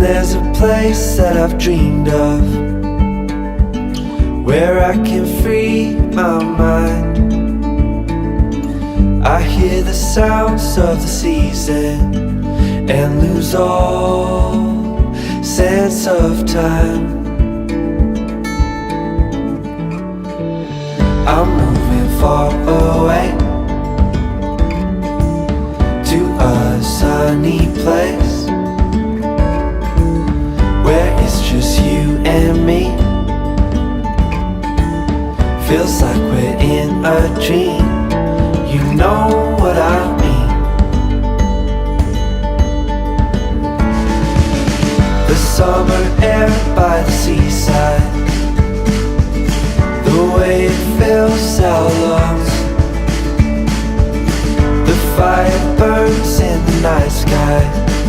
there's a place that I've dreamed of, where I can free my mind. I hear the sounds of the season and lose all sense of time. I'm moving far away to a sunny place where it's just you and me. Feels like we're in a dream. You know what I mean. The summer air by the seaside, the way it fills our lungs. The fire burns in the night sky.